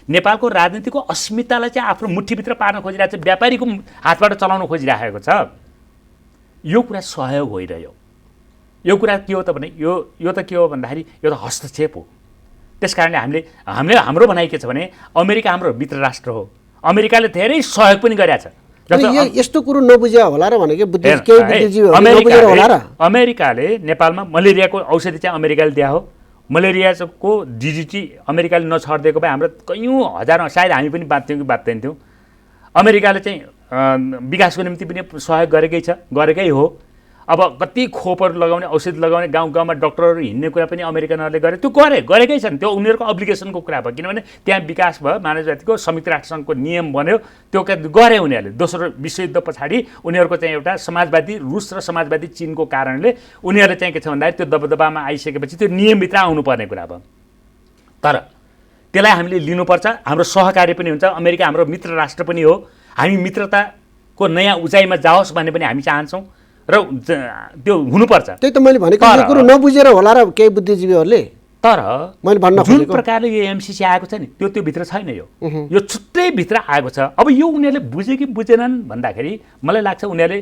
Speaker 2: नेपालको राजनीतिको अस्मितालाई चाहिँ आफ्नो मुठीभित्र पार्न खोजिरहेको छ, व्यापारीको हातबाट चलाउन खोजिरहेको छ। यो कुरा सहयोग होइरह्यो। यो कुरा के हो त भने यो त के हो भन्दाखेरि यो त हस्तक्षेप हो। त्यस कारणले हाम्रो भनाइ के छ भने अमेरिका हाम्रो मित्र राष्ट्र हो, अमेरिकाले धेरै सहयोग पनि गरेछ।
Speaker 1: यस्तो कुरो नबुझ्या होला र भनेको
Speaker 2: अमेरिकाले नेपालमा मलेरियाको औषधि चाहिँ अमेरिकाले दिया हो। मलेरियाको डिजिटी अमेरिकाले नछडिदिएको भए हाम्रो कैयौँ हजारौँ सायद हामी पनि बाँच्थ्यौँ कि बाँच्दैनथ्यौँ। अमेरिकाले चाहिँ विकासको निम्ति पनि सहयोग गरेकै हो। अब कति खोपहरू लगाउने, औषधि लगाउने, गाउँ गाउँमा डक्टरहरू हिँड्ने कुरा पनि अमेरिकनहरूले गरे, त्यो गरेकै छन्। त्यो उनीहरूको अब्लिगेसनको कुरा भयो, किनभने त्यहाँ विकास भयो, मानव जातिको संयुक्त राष्ट्रसङ्घको नियम बन्यो, त्यो गरे उनीहरूले। दोस्रो विश्वयुद्ध पछाडि उनीहरूको चाहिँ एउटा समाजवादी रुस र समाजवादी चिनको कारणले उनीहरूले चाहिँ के छ भन्दाखेरि त्यो दबदबामा आइसकेपछि त्यो नियमभित्र आउनुपर्ने कुरा भयो। तर त्यसलाई हामीले लिनुपर्छ, हाम्रो सहकारी पनि हुन्छ, अमेरिका हाम्रो मित्र राष्ट्र पनि हो, हामी मित्रताको नयाँ उचाइमा जाओस् भन्ने पनि हामी चाहन्छौँ र त्यो हुनुपर्छ।
Speaker 1: त्यही त मैले भनेको, यो कुरो नबुझेर होला र केही बुद्धिजीवीहरूले।
Speaker 2: तर
Speaker 1: मैले भन्न
Speaker 2: जुन प्रकारले यो एमसिसी आएको छ नि त्यो भित्र छैन, यो छुट्टै भित्र आएको छ। अब यो उनीहरूले बुझे कि बुझेनन् भन्दाखेरि मलाई लाग्छ उनीहरूले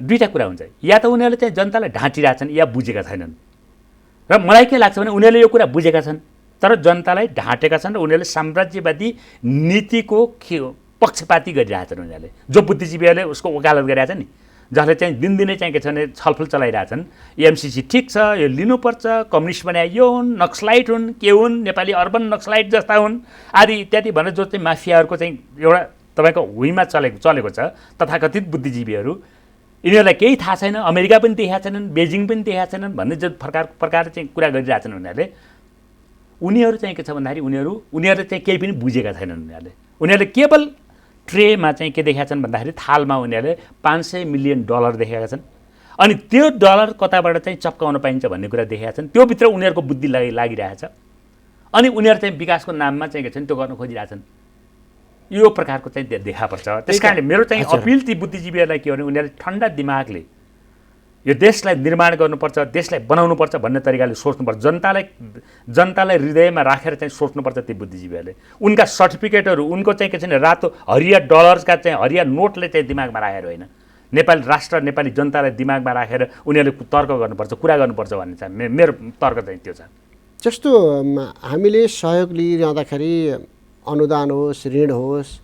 Speaker 2: दुईवटा कुरा हुन्छ, या त उनीहरूले चाहिँ जनतालाई ढाँटिरहेछन् या बुझेका छैनन्। र मलाई के लाग्छ भने उनीहरूले यो कुरा बुझेका छन् तर जनतालाई ढाँटेका छन् र उनीहरूले साम्राज्यवादी नीतिको पक्षपाती गरिरहेछन्। उनीहरूले जो बुद्धिजीवीहरूले उसको वकालत गरिरहेछन् नि, जसले चाहिँ दिनदिनै चाहिँ के छ भने छलफल चलाइरहेछन्, एमसिसी ठिक छ, यो लिनुपर्छ, कम्युनिस्ट बनाए यो हुन्, नक्सलाइट हुन्, के हुन्, नेपाली अर्बन नक्सलाइट जस्ता हुन् आदि इत्यादि भनेर जो चाहिँ माफियाहरूको चाहिँ एउटा तपाईँको भुइँमा चलेको छ तथाकथित बुद्धिजीवीहरू, यिनीहरूलाई केही थाहा छैन, अमेरिका पनि देखाएको छैनन्, बेजिङ पनि देखाएको छैनन् भन्ने जो प्रकारले चाहिँ कुरा गरिरहेछन् उनीहरू चाहिँ के छ भन्दाखेरि उनीहरूले चाहिँ केही पनि बुझेका छैनन्। उनीहरूले केवल ट्रेमा चाहिँ के देखाएका छन् भन्दाखेरि थालमा उनीहरूले $500 मिलियन देखाएका छन्। अनि त्यो डलर कताबाट चाहिँ चप्काउन पाइन्छ भन्ने कुरा देखेका छन्। त्यो भित्र उनीहरूको बुद्धि लागिरहेछ अनि उनीहरू चाहिँ विकासको नाममा चाहिँ के छन् त्यो गर्न खोजिरहेछन्। यो प्रकारको चाहिँ देखा पर्छ। त्यसकारणले मेरो चाहिँ अपिल ती बुद्धिजीवीहरूलाई के हो भने उनीहरूले ठन्डा दिमागले यो देशलाई निर्माण गर्नुपर्छ, देशलाई बनाउनुपर्छ भन्ने तरिकाले सोच्नुपर्छ। जनतालाई हृदयमा राखेर चाहिँ सोच्नुपर्छ ती बुद्धिजीवीहरूले। उनका सर्टिफिकेटहरू उनको चाहिँ के छ भने रातो हरिया डलर्सका चाहिँ हरिया नोटले चाहिँ दिमागमा राखेर होइन, नेपाली राष्ट्र नेपाली जनतालाई दिमागमा राखेर उनीहरूले तर्क गर्नुपर्छ, कुरा गर्नुपर्छ भन्ने चाहिँ मेरो तर्क चाहिँ त्यो छ।
Speaker 1: जस्तो हामीले सहयोग लिइरहँदाखेरि अनुदान होस् ऋण होस्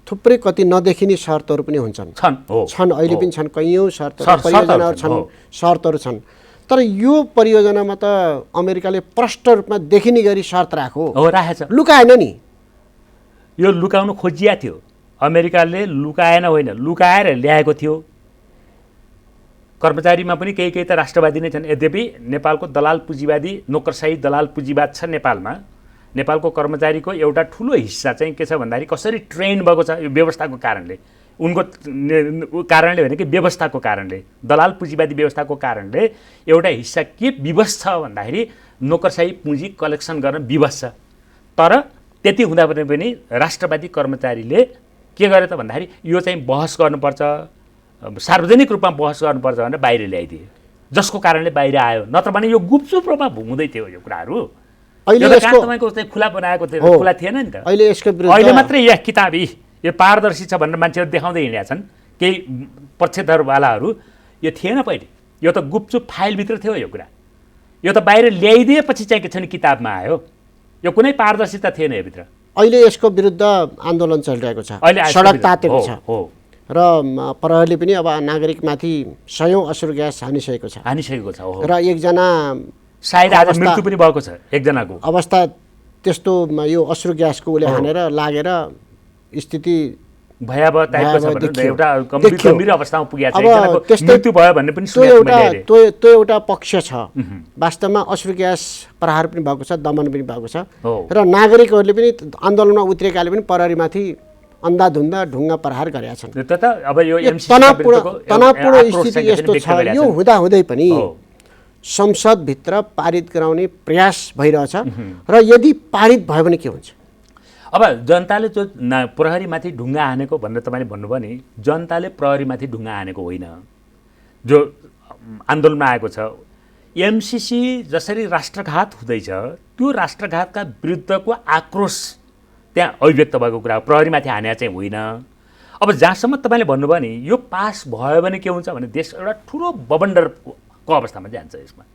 Speaker 1: थुप्रै कति नदेखिने शर्तहरू पनि हुन्छन्, छन् अहिले पनि छन्, कैयौँ शर्तहरू परियोजनाहरू छन्, शर्तहरू छन्। तर यो परियोजनामा त अमेरिकाले प्रष्ट रूपमा देखिने गरी शर्त राखेछ, लुकाएन नि।
Speaker 2: यो लुकाउनु खोजिया थियो, अमेरिकाले लुकाएन होइन, लुकाएर ल्याएको थियो। कर्मचारीमा पनि केही त राष्ट्रवादी नै छन्। यद्यपि नेपालको दलाल पुँजीवादी नोकरशाही दलाल पुँजीवाद छ नेपालमा। नेपालको कर्मचारीको एउटा ठुलो हिस्सा चाहिँ के छ भन्दाखेरि कसरी ट्रेन भएको छ यो व्यवस्थाको कारणले, उनको कारणले होइन कि व्यवस्थाको कारणले, दलाल पुँजीवादी व्यवस्थाको कारणले एउटा हिस्सा के विवश छ भन्दाखेरि नोकरशाही पुँजी कलेक्सन गर्न विवश छ। तर त्यति हुँदा पनि राष्ट्रवादी कर्मचारीले के गरे त भन्दाखेरि यो चाहिँ बहस गर्नुपर्छ, सार्वजनिक रूपमा बहस गर्नुपर्छ भनेर बाहिर ल्याइदिए, जसको कारणले बाहिर आयो। नत्र भने यो गुपचुप रूपमा हुँदै थियो यो कुराहरू। तपाईँको चाहिँ खुला बनाएको थियो, खुला थिएन नि त। अहिले मात्रै यस किताब यो पारदर्शी छ भनेर मान्छेहरू देखाउँदै हिँडेका छन् केही पक्षधरवालाहरू। यो थिएन पहिले, यो त गुपचुप फाइलभित्र थियो यो कुरा। यो त बाहिर ल्याइदिएपछि चाहिँ के छ नि किताबमा आयो। यो कुनै पारदर्शिता थिएन योभित्र।
Speaker 1: अहिले यसको विरुद्ध आन्दोलन चलिरहेको छ, सडक तातेको छ र प्रहरीले पनि अब नागरिकमाथि 100औं अश्रु ग्यास हानिसकेको छ र एकजना
Speaker 2: सायद आज मृत्यु पनि भएको छ, एकजनाको
Speaker 1: अवस्था त्यस्तो यो अश्रु ग्यासको उसले हानेर लागेर स्थिति
Speaker 2: भयावह टाइपको छ भनेर एउटा गम्भीर अवस्थामा पुगेको छ, एकजनाको मृत्यु भयो भन्ने पनि सुनेको मैले।
Speaker 1: त्यो एउटा पक्ष छ। वास्तवमा अश्रु ग्यास प्रहार पनि भएको छ, दमन पनि भएको छ र नागरिकहरूले पनि आन्दोलनमा उत्रेकाले पनि प्रहरीमाथि अन्धाधुन्दा ढुङ्गा प्रहार गरेका छन्।
Speaker 2: अब यो
Speaker 1: तनावपूर्ण स्थिति यस्तो छ। यो हुँदाहुँदै पनि संसदभित्र पारित गराउने प्रयास भइरहेछ र यदि पारित भयो भने के हुन्छ?
Speaker 2: अब जनताले जो प्रहरीमाथि ढुङ्गा हानेको भनेर तपाईँले भन्नुभयो नि, जनताले प्रहरीमाथि ढुङ्गा हानेको होइन, जो आन्दोलनमा आएको छ। एमसिसी जसरी राष्ट्रघात हुँदैछ त्यो राष्ट्रघातका विरुद्धको आक्रोश त्यहाँ अभिव्यक्त भएको कुरा हो, प्रहरीमाथि हाने चाहिँ होइन। अब जहाँसम्म तपाईँले भन्नुभयो नि यो पास भयो भने के हुन्छ भने देश एउटा ठुलो बबन्डरको अवस्थामा जान्छ यसमा।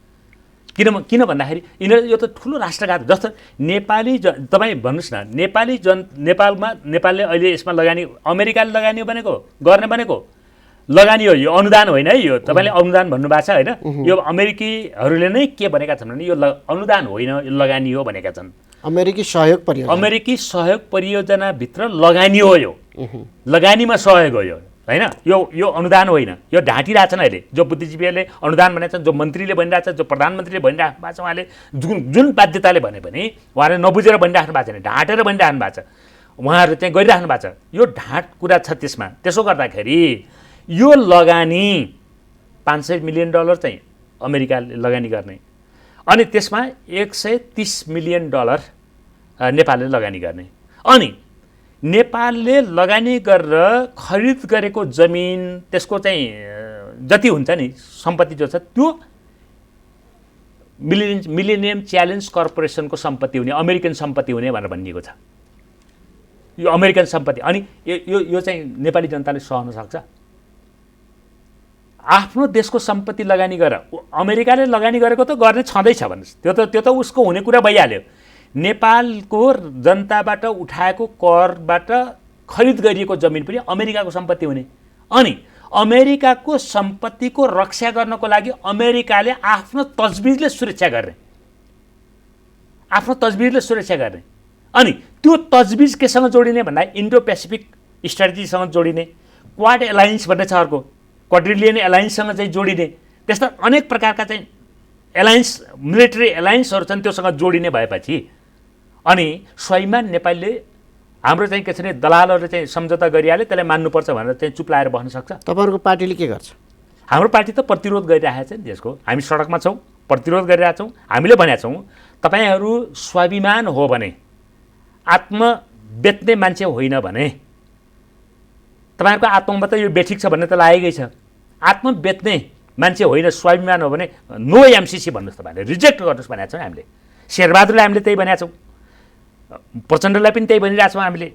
Speaker 2: किन भन्दाखेरि यिनीहरू यो त ठुलो राष्ट्रघात। जस्तो नेपाली तपाईँ भन्नुहोस् न, नेपालले अहिले यसमा लगानी अमेरिकाले लगानी भनेको गर्ने भनेको लगानी हो, यो अनुदान होइन है। यो तपाईँले अनुदान भन्नुभएको छ होइन, यो अमेरिकीहरूले नै के भनेका छन् भने यो अनुदान होइन यो लगानी हो भनेका छन्।
Speaker 1: अमेरिकी सहयोग
Speaker 2: परियोजनाभित्र लगानी हो, यो लगानीमा सहयोग हो यो होइन, यो अनुदान होइन। यो ढाँटिरहेछन् अहिले जो बुद्धिजीवीहरूले अनुदान भनेका छन्, जो मन्त्रीले भनिरहेछ, जो प्रधानमन्त्रीले भनिराख्नु भएको छ, उहाँले जुन बाध्यताले भने पनि उहाँले नबुझेर भनिराख्नु भएको छैन, ढाँटेर भनिराख्नु भएको छ, उहाँहरू चाहिँ गरिराख्नु भएको छ। यो ढाँट कुरा छ त्यसमा। त्यसो गर्दाखेरि यो लगानी $500 मिलियन चाहिँ अमेरिकाले लगानी गर्ने अनि त्यसमा $130 मिलियन नेपालले लगानी गर्ने। अनि नेपालले लगानी गरेर खरिद गरेको जमिन त्यसको चाहिँ जति हुन्छ नि सम्पत्ति जो छ त्यो मिलेनियम च्यालेन्ज कर्पोरेसनको सम्पत्ति हुने, अमेरिकन सम्पत्ति हुने भनेर भनिएको छ। यो अमेरिकन सम्पत्ति। अनि यो चाहिँ नेपाली जनताले सहन सक्छ? आफ्नो देशको सम्पत्ति लगानी गरेर अमेरिकाले लगानी गरेको त गर्ने छँदैछ भन्नुहोस्, त्यो त उसको हुने कुरा भइहाल्यो। नेपालको जनताबाट उठाएको करबाट खरिद गरिएको जमिन पनि अमेरिकाको सम्पत्ति हुने। अनि अमेरिकाको सम्पत्तिको रक्षा गर्नको लागि अमेरिकाले आफ्नो तजविजले सुरक्षा गर्ने। अनि त्यो तजविज केसँग जोडिने भन्दा इन्डो पेसिफिक स्ट्राटेजीसँग जोडिने, क्वाड एलायन्स भन्ने छ अर्को, क्वाड्रिलियन एलायन्ससँग चाहिँ जोडिने, त्यस्ता अनेक प्रकारका चाहिँ एलायन्स मिलिटरी एलायन्सहरू छन् त्योसँग जोडिने भएपछि अनि स्वयंमा नेपालले हाम्रो चाहिँ के छ भने दलालहरूले चाहिँ सम्झौता गरिहाले त्यसलाई मान्नुपर्छ भनेर चाहिँ चुप लाएर बस्न सक्छ?
Speaker 1: तपाईँहरूको पार्टीले के गर्छ?
Speaker 2: हाम्रो पार्टी त प्रतिरोध गरिरहेको छ नि देशको। हामी सडकमा छौँ, प्रतिरोध गरिरहेका छौँ। हामीले भनेका छौँ तपाईहरू स्वाभिमान हो भने, आत्म बेच्ने मान्छे होइन भने, तपाईँहरूको आत्मामा त यो बेठिक छ भन्ने त लागेकै छ। आत्म बेच्ने मान्छे होइन, स्वाभिमान हो भने नो एमसिसी भन्नुहोस्, तपाईँहरूले रिजेक्ट गर्नुहोस् भनेको छौँ हामीले। शेरबहादुरलाई हामीले त्यही भनेका छौँ, प्रचण्डलाई पनि त्यही भनिरहेछौँ हामीले,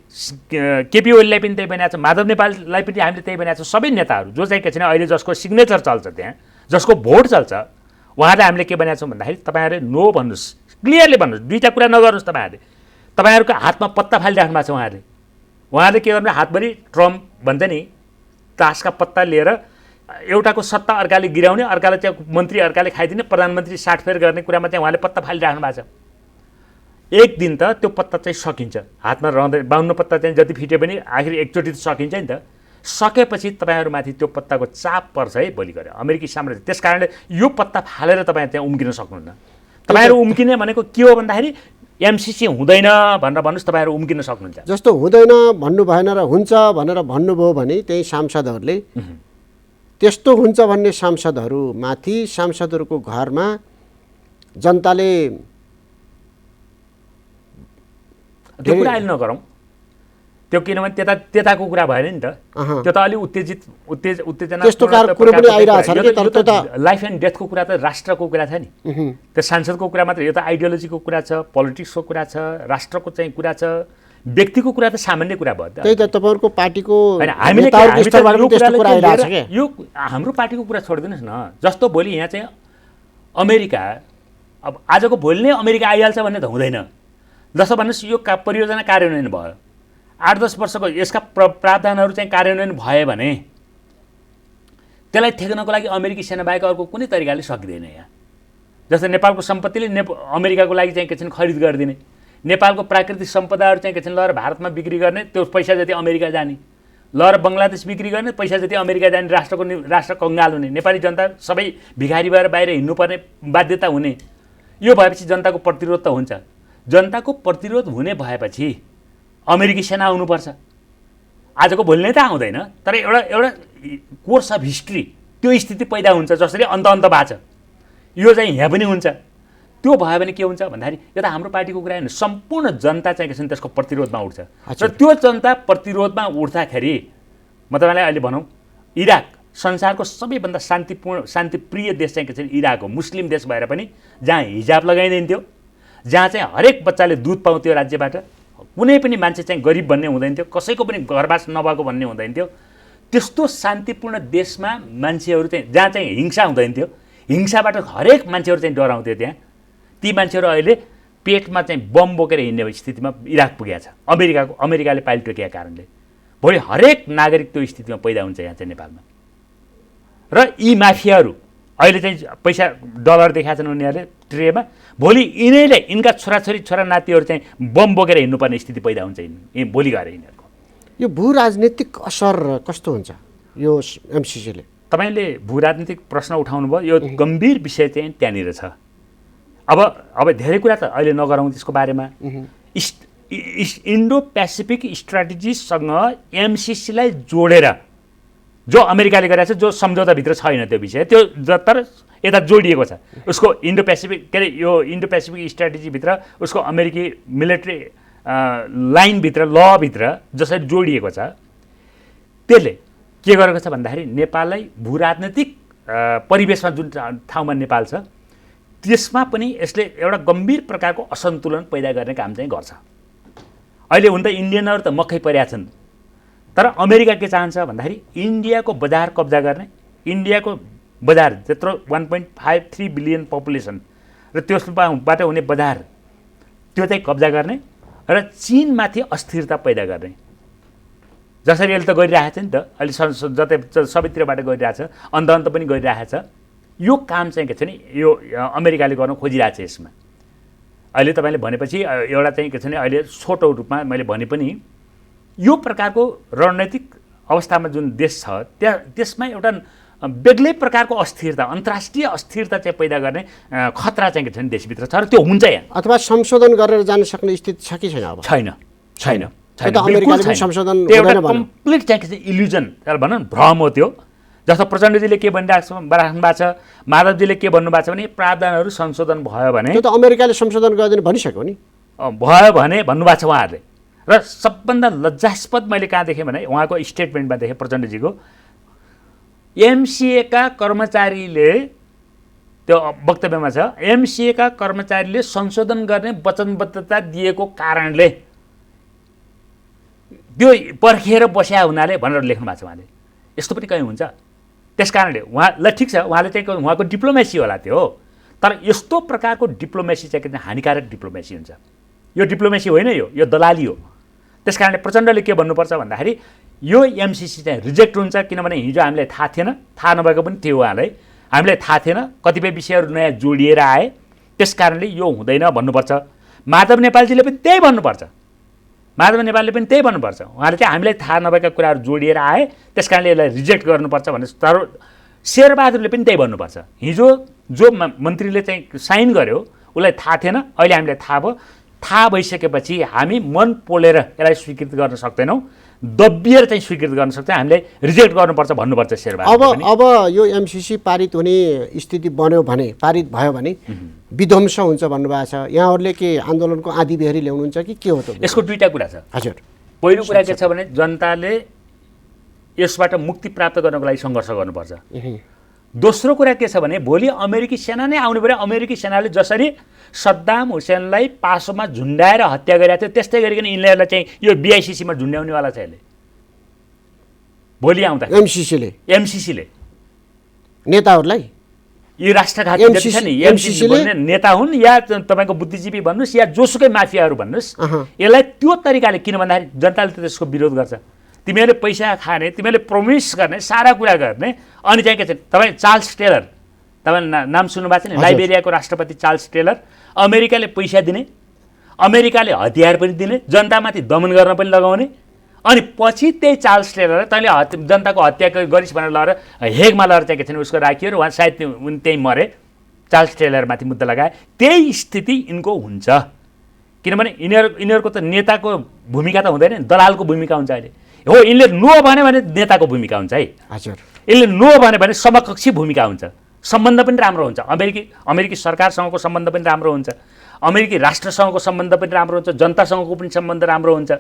Speaker 2: केपी ओलीलाई पनि त्यही भनेका छौँ, माधव नेपाललाई पनि हामीले त्यही भनेका छौँ। सबै नेताहरू जो चाहिँ के छैन अहिले जसको सिग्नेचर चल्छ, त्यहाँ जसको भोट चल्छ, उहाँलाई हामीले के भनेका छौँ भन्दाखेरि तपाईँहरूले नो भन्नुहोस्, क्लियरली भन्नुहोस्, दुईवटा कुरा नगर्नुहोस्। तपाईँहरूको हातमा पत्ता फालिराख्नु भएको छ। उहाँहरूले के गर्नु, हातभरि ट्रम्प भन्छ नि तासका पत्ता लिएर एउटाको सत्ता अर्काले गिराउने, अर्काले चाहिँ मन्त्री अर्काले खाइदिने, प्रधानमन्त्री साटफेर गर्ने कुरामा चाहिँ उहाँले पत्ता फालिराख्नु भएको छ। एक दिन त त्यो पत्ता चाहिँ सकिन्छ, हातमा रहँदै 52 पत्ता चाहिँ जति फिट्यो पनि आखिर एकचोटि त सकिन्छ नि त। सकेपछि तपाईँहरूमाथि त्यो पत्ताको चाप पर्छ है भोलि गएर अमेरिकी साम्राज्य। त्यस कारणले यो पत्ता फालेर तपाईँ त्यहाँ उम्किन सक्नुहुन्न। तपाईँहरू उम्किने भनेको के हो भन्दाखेरि एमसिसी हुँदैन भनेर भन्नुहोस्, तपाईँहरू उम्किन सक्नुहुन्छ।
Speaker 1: जस्तो हुँदैन भन्नु भएन र हुन्छ भनेर भन्नुभयो भने त्यही सांसदहरूले त्यस्तो हुन्छ भन्ने सांसदहरूमाथि, सांसदहरूको घरमा जनताले
Speaker 2: त्यो कुरा अहिले नगरौँ, त्यो किनभने त्यताको कुरा भएन नि त। त्यो त अलिक उत्तेजना
Speaker 1: त्यस्तो कुरो पनि आइरहेछ रे। तर त्यो त
Speaker 2: लाइफ एन्ड डेथको कुरा त राष्ट्रको कुरा छ नि। त्यो सांसदको कुरा मात्र, यो त आइडियोलोजीको कुरा छ, पोलिटिक्सको कुरा छ, राष्ट्रको चाहिँ कुरा छ, व्यक्तिको कुरा त सामान्य कुरा भयो।
Speaker 1: त्यही त तपाईँहरूको पार्टीको
Speaker 2: यो हाम्रो पार्टीको कुरा छोडिदिनुहोस् न। जस्तो भोलि यहाँ चाहिँ अमेरिका, अब आजको भोलि नै अमेरिका आइहाल्छ भन्ने त हुँदैन। जस्तो भन्नुहोस् यो परियोजना कार्यान्वयन भयो, 8-10 वर्षको यसका प्रावधानहरू चाहिँ कार्यान्वयन भयो भने त्यसलाई थेक्नको लागि अमेरिकी सेना बाहेक अर्को कुनै तरिकाले सकिँदैन। यहाँ जस्तै नेपालको सम्पत्तिले अमेरिकाको लागि चाहिँ के छन् खरिद गरिदिने, नेपालको प्राकृतिक सम्पदाहरू चाहिँ के छन् लहर भारतमा बिक्री गर्ने, त्यो पैसा जति अमेरिका जाने, लहर बङ्गलादेश बिक्री गर्ने, पैसा जति अमेरिका जाने, राष्ट्र कङ्गाल हुने, नेपाली जनता सबै भिखारी भएर बाहिर हिँड्नुपर्ने बाध्यता हुने। यो भएपछि जनताको प्रतिरोध त हुन्छ। जनताको प्रतिरोध हुने भएपछि अमेरिकी सेना आउनुपर्छ। आजको भोलि नै त आउँदैन, तर एउटा कोर्स अफ हिस्ट्री त्यो स्थिति पैदा हुन्छ, जसरी अन्त भएको छ। यो चाहिँ यहाँ पनि हुन्छ। त्यो भयो भने के हुन्छ भन्दाखेरि यो त हाम्रो पार्टीको कुरा होइन, सम्पूर्ण जनता चाहिँ के छ त्यसको प्रतिरोधमा उठ्छ। र त्यो जनता प्रतिरोधमा उठ्दाखेरि म तपाईँलाई अहिले भनौँ, इराक संसारको सबैभन्दा शान्तिप्रिय देश चाहिँ के छ इराक हो। मुस्लिम देश भएर पनि जहाँ हिजाब लगाइदिन्थ्यो, जहाँ चाहिँ हरेक बच्चाले दुध पाउँथ्यो राज्यबाट, कुनै पनि मान्छे चाहिँ गरिब भन्ने हुँदैन थियो, कसैको पनि घरबास नभएको भन्ने हुँदैन थियो, त्यस्तो शान्तिपूर्ण देशमा मान्छेहरू चाहिँ जहाँ चाहिँ हिंसा हुँदैन थियो, हिंसाबाट हरेक मान्छेहरू चाहिँ डराउँथ्यो, त्यहाँ ती मान्छेहरू अहिले पेटमा चाहिँ बम बोकेर हिँड्ने स्थितिमा इराक पुगेको छ। अमेरिकाले पाइल टोकेका कारणले भोलि हरेक नागरिक त्यो स्थितिमा पैदा हुन्छ यहाँ चाहिँ नेपालमा। र यी माफियाहरू अहिले चाहिँ पैसा डलर देखाएको छन् उनीहरूले ट्रेमा, भोलि यिनैले यिनका छोराछोरी छोरा नातिहरू चाहिँ बम बोकेर हिँड्नुपर्ने स्थिति पैदा हुन्छ भोलि गएर यिनीहरूको।
Speaker 1: यो भू राजनीतिक असर कस्तो हुन्छ यो एमसिसीले?
Speaker 2: तपाईँले भू राजनीतिक प्रश्न उठाउनु भयो, यो गम्भीर विषय चाहिँ त्यहाँनिर छ। अब धेरै कुरा त अहिले नगरौँ त्यसको बारेमा। इन्डो पेसिफिक स्ट्राटेजीसँग एमसिसीलाई जोडेर जो अमेरिकाले गरेको छ, जो सम्झौताभित्र छैन त्यो विषय, त्यो तर यता जोडिएको छ उसको इन्डो पेसिफिक, के अरे यो इन्डो पेसिफिक स्ट्राटेजीभित्र उसको अमेरिकी मिलिट्री लाइनभित्र, लभित्र जसरी जोडिएको छ, त्यसले के गरेको छ भन्दाखेरि नेपाललाई भू राजनैतिक परिवेशमा जुन ठाउँमा नेपाल छ त्यसमा पनि यसले एउटा गम्भीर प्रकारको असन्तुलन पैदा गर्ने काम चाहिँ गर्छ। अहिले हुन त इन्डियनहरू त मक्खै परेका छन्, तर अमेरिका के चाहन्छ भन्दाखेरि इन्डियाको बजार कब्जा गर्ने, इन्डियाको बजार त्यत्रो 1.53 बिलियन पपुलेसन र त्यसबाट हुने बजार त्यो चाहिँ कब्जा गर्ने र चीनमाथि अस्थिरता पैदा गर्ने। जसरी अहिले त गरिरहेछ नि त, अहिले जतै सबैतिरबाट गरिरहेछ, अन्त पनि गरिरहेछ। यो काम चाहिँ के छ नि यो अमेरिकाले गर्न खोजिरहेछ यसमा। अहिले तपाईँले भनेपछि एउटा चाहिँ के छ नि अहिले छोटो रूपमा मैले भने पनि यो प्रकारको रणनीतिक अवस्थामा जुन देश छ त्यसमा एउटा बेग्लै प्रकारको अस्थिरता, अन्तर्राष्ट्रिय अस्थिरता चाहिँ पैदा गर्ने खतरा चाहिँ के छ नि देशभित्र छ र त्यो हुन्छ यहाँ।
Speaker 1: अथवा संशोधन गरेर जान सक्ने स्थिति छ कि छैन? अब छैन। कम्प्लिट
Speaker 2: चाहिँ इल्युजन भनौँ, भ्रम हो त्यो। जस्तो प्रचण्डजीले के भनिराख्नु भएको छ, माधवजीले के भन्नुभएको छ भने प्रावधानहरू संशोधन भयो भने,
Speaker 1: त्यो त अमेरिकाले संशोधन गरिदिनु भनिसक्यो नि,
Speaker 2: भयो भने भन्नुभएको छ उहाँहरूले। र सबभन्दा लज्जास्पद मैले कहाँ देखेँ भने उहाँको स्टेटमेन्टमा देखेँ प्रचण्डजीको, एमसिएका कर्मचारीले, त्यो वक्तव्यमा छ, एमसिएका कर्मचारीले संशोधन गर्ने वचनबद्धता दिएको कारणले त्यो पर्खिएर बस्या हुनाले भनेर लेख्नु भएको छ उहाँले। यस्तो पनि कहीँ हुन्छ? त्यस कारणले उहाँ ल ठिक छ, उहाँले चाहिँ उहाँको डिप्लोमेसी होला त्यो, तर यस्तो प्रकारको डिप्लोमेसी चाहिँ हानिकारक डिप्लोमेसी हुन्छ। यो डिप्लोमेसी होइन, यो दलाली हो। त्यस कारणले प्रचण्डले के भन्नुपर्छ भन्दाखेरि यो एमसिसी चाहिँ रिजेक्ट हुन्छ, किनभने हिजो हामीलाई थाहा थिएन, थाहा नभएको पनि थियो उहाँलाई, हामीलाई थाहा थिएन, कतिपय विषयहरू नयाँ जोडिएर आए, त्यस कारणले यो हुँदैन भन्नुपर्छ। माधव नेपालजीले पनि त्यही भन्नुपर्छ, माधव नेपालले पनि त्यही भन्नुपर्छ। उहाँले चाहिँ हामीलाई थाहा नभएका कुराहरू जोडिएर आए, त्यस कारणले यसलाई रिजेक्ट गर्नुपर्छ भने, तर शेरबहादुरले पनि त्यही भन्नुपर्छ। हिजो जो मन्त्रीले चाहिँ साइन गर्यो उसलाई थाहा थिएन, अहिले हामीलाई थाहा भयो, थाहा भइसकेपछि हामी मन पोलेर यसलाई स्वीकृत गर्न सक्दैनौँ, दबिएर चाहिँ स्वीकृत गर्न सक्छ, हामीले रिजेक्ट गर्नुपर्छ भन्नुपर्छ शेरबहादुर।
Speaker 1: अब यो एमसिसी पारित हुने स्थिति बन्यो भने, पारित भयो भने विध्वंस हुन्छ भन्नुभएको छ। यहाँहरूले के आन्दोलनको आँधी बेहोरी ल्याउनुहुन्छ कि के हो त?
Speaker 2: यसको दुईटा कुरा छ।
Speaker 1: हजुर,
Speaker 2: पहिलो कुरा के छ भने जनताले यसबाट मुक्ति प्राप्त गर्नको लागि सङ्घर्ष गर्नुपर्छ। दोस्रो कुरा के छ भने भोलि अमेरिकी सेना नै आउनु पर्यो। अमेरिकी सेनाले जसरी सद्दाम हुसेनलाई पासोमा झुन्डाएर हत्या गरेको थियो त्यस्तै गरिकन यिनीहरूलाई चाहिँ यो बिआइसिसीमा झुन्ड्याउनेवाला छ यसले। भोलि आउँदा एमसिसीले
Speaker 1: नेताहरूलाई,
Speaker 2: यी राष्ट्रघाती जति छ नि एमसिसी भन्ने नेता हुन् या तपाईँको बुद्धिजीवी भन्नुहोस् या जोसुकै माफियाहरू भन्नुहोस्, यसलाई त्यो तरिकाले, किन भन्दाखेरि जनताले त त्यसको विरोध गर्छ। तिमीहरूले पैसा खाने, तिमीहरूले प्रमिस गर्ने, सारा कुरा गर्ने, अनि चाहिँ के छ तपाईँ चार्ल्स टेलर, तपाईँ नाम सुन्नुभएको छ नि, लाइबेरियाको राष्ट्रपति चार्ल्स टेलर, अमेरिकाले पैसा दिने, अमेरिकाले हतियार पनि दिने, जनतामाथि दमन गर्न पनि लगाउने, अनि पछि त्यही चार्ल्स टेलर तैँले जनताको हत्या गरिस् भनेर लगेर हेगमा लगेर चाहिँ के छैन उसको राखियो र उहाँ सायद उनी त्यहीँ मरे, चार्ल्स टेलरमाथि मुद्दा लगाए। त्यही स्थिति यिनको हुन्छ, किनभने यिनीहरूको त नेताको भूमिका त हुँदैन, दलालको भूमिका हुन्छ अहिले। हो, यिनले नो भन्यो भने नेताको भूमिका हुन्छ है।
Speaker 1: हजुर,
Speaker 2: यसले नो भन्यो भने समकक्षी भूमिका हुन्छ, सम्बन्ध पनि राम्रो हुन्छ, अमेरिकी सरकारसँगको सम्बन्ध पनि राम्रो हुन्छ, अमेरिकी राष्ट्रसँगको सम्बन्ध पनि राम्रो हुन्छ, जनतासँगको पनि सम्बन्ध राम्रो हुन्छ।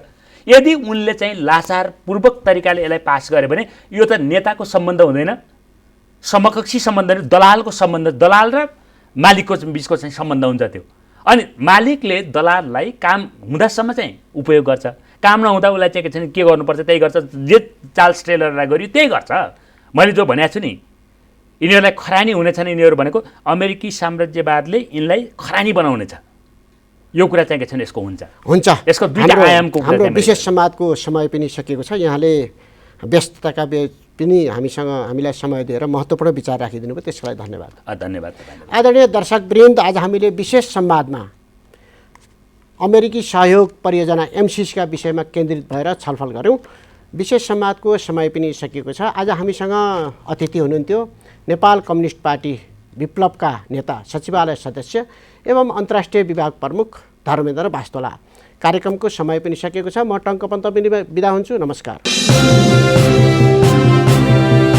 Speaker 2: यदि उनले चाहिँ लाचारपूर्वक तरिकाले यसलाई पास गरे भने यो त नेताको सम्बन्ध हुँदैन, समकक्षी सम्बन्ध, दलालको सम्बन्ध, दलाल र मालिकको बिचको चाहिँ सम्बन्ध हुन्छ त्यो। अनि मालिकले दलाललाई काम हुँदासम्म चाहिँ उपयोग गर्छ, काम नहुँदा उसलाई चाहिँ के गर्नुपर्छ त्यही गर्छ, जे चार्ल्स टेलरलाई गर्यो त्यही गर्छ। मैले जो भनेको छु नि, यिनीहरूलाई खरानी हुनेछन्, यिनीहरू भनेको अमेरिकी साम्राज्यवादले यिनलाई खरानी बनाउनेछ, यो कुरा चाहिँ के छ यसको हुन्छ। यसको दुईटा आयामको
Speaker 1: हाम्रो विशेष संवादको समय पनि सकिएको छ। यहाँले व्यस्तताका पनि हामीलाई समय दिएर महत्त्वपूर्ण विचार राखिदिनु भयो, त्यसको लागि धन्यवाद।
Speaker 2: धन्यवाद।
Speaker 1: आदरणीय दर्शकवृन्द, आज हामीले विशेष संवादमा अमेरिकी सहयोग परियोजना एमसिसीका विषयमा केन्द्रित भएर छलफल गऱ्यौँ। विशेष संवादको समय पनि सकिएको छ। आज हामीसँग अतिथि हुनुहुन्थ्यो नेपाल कम्युनिस्ट पार्टी विप्लवका नेता, सचिवालय सदस्य एवं अन्तर्राष्ट्रिय विभाग प्रमुख धर्मेन्द्र वास्तोला। कार्यक्रमको समय पनि सकिएको छ। म टङ्क पन्त पनि बिदा हुन्छु। नमस्कार।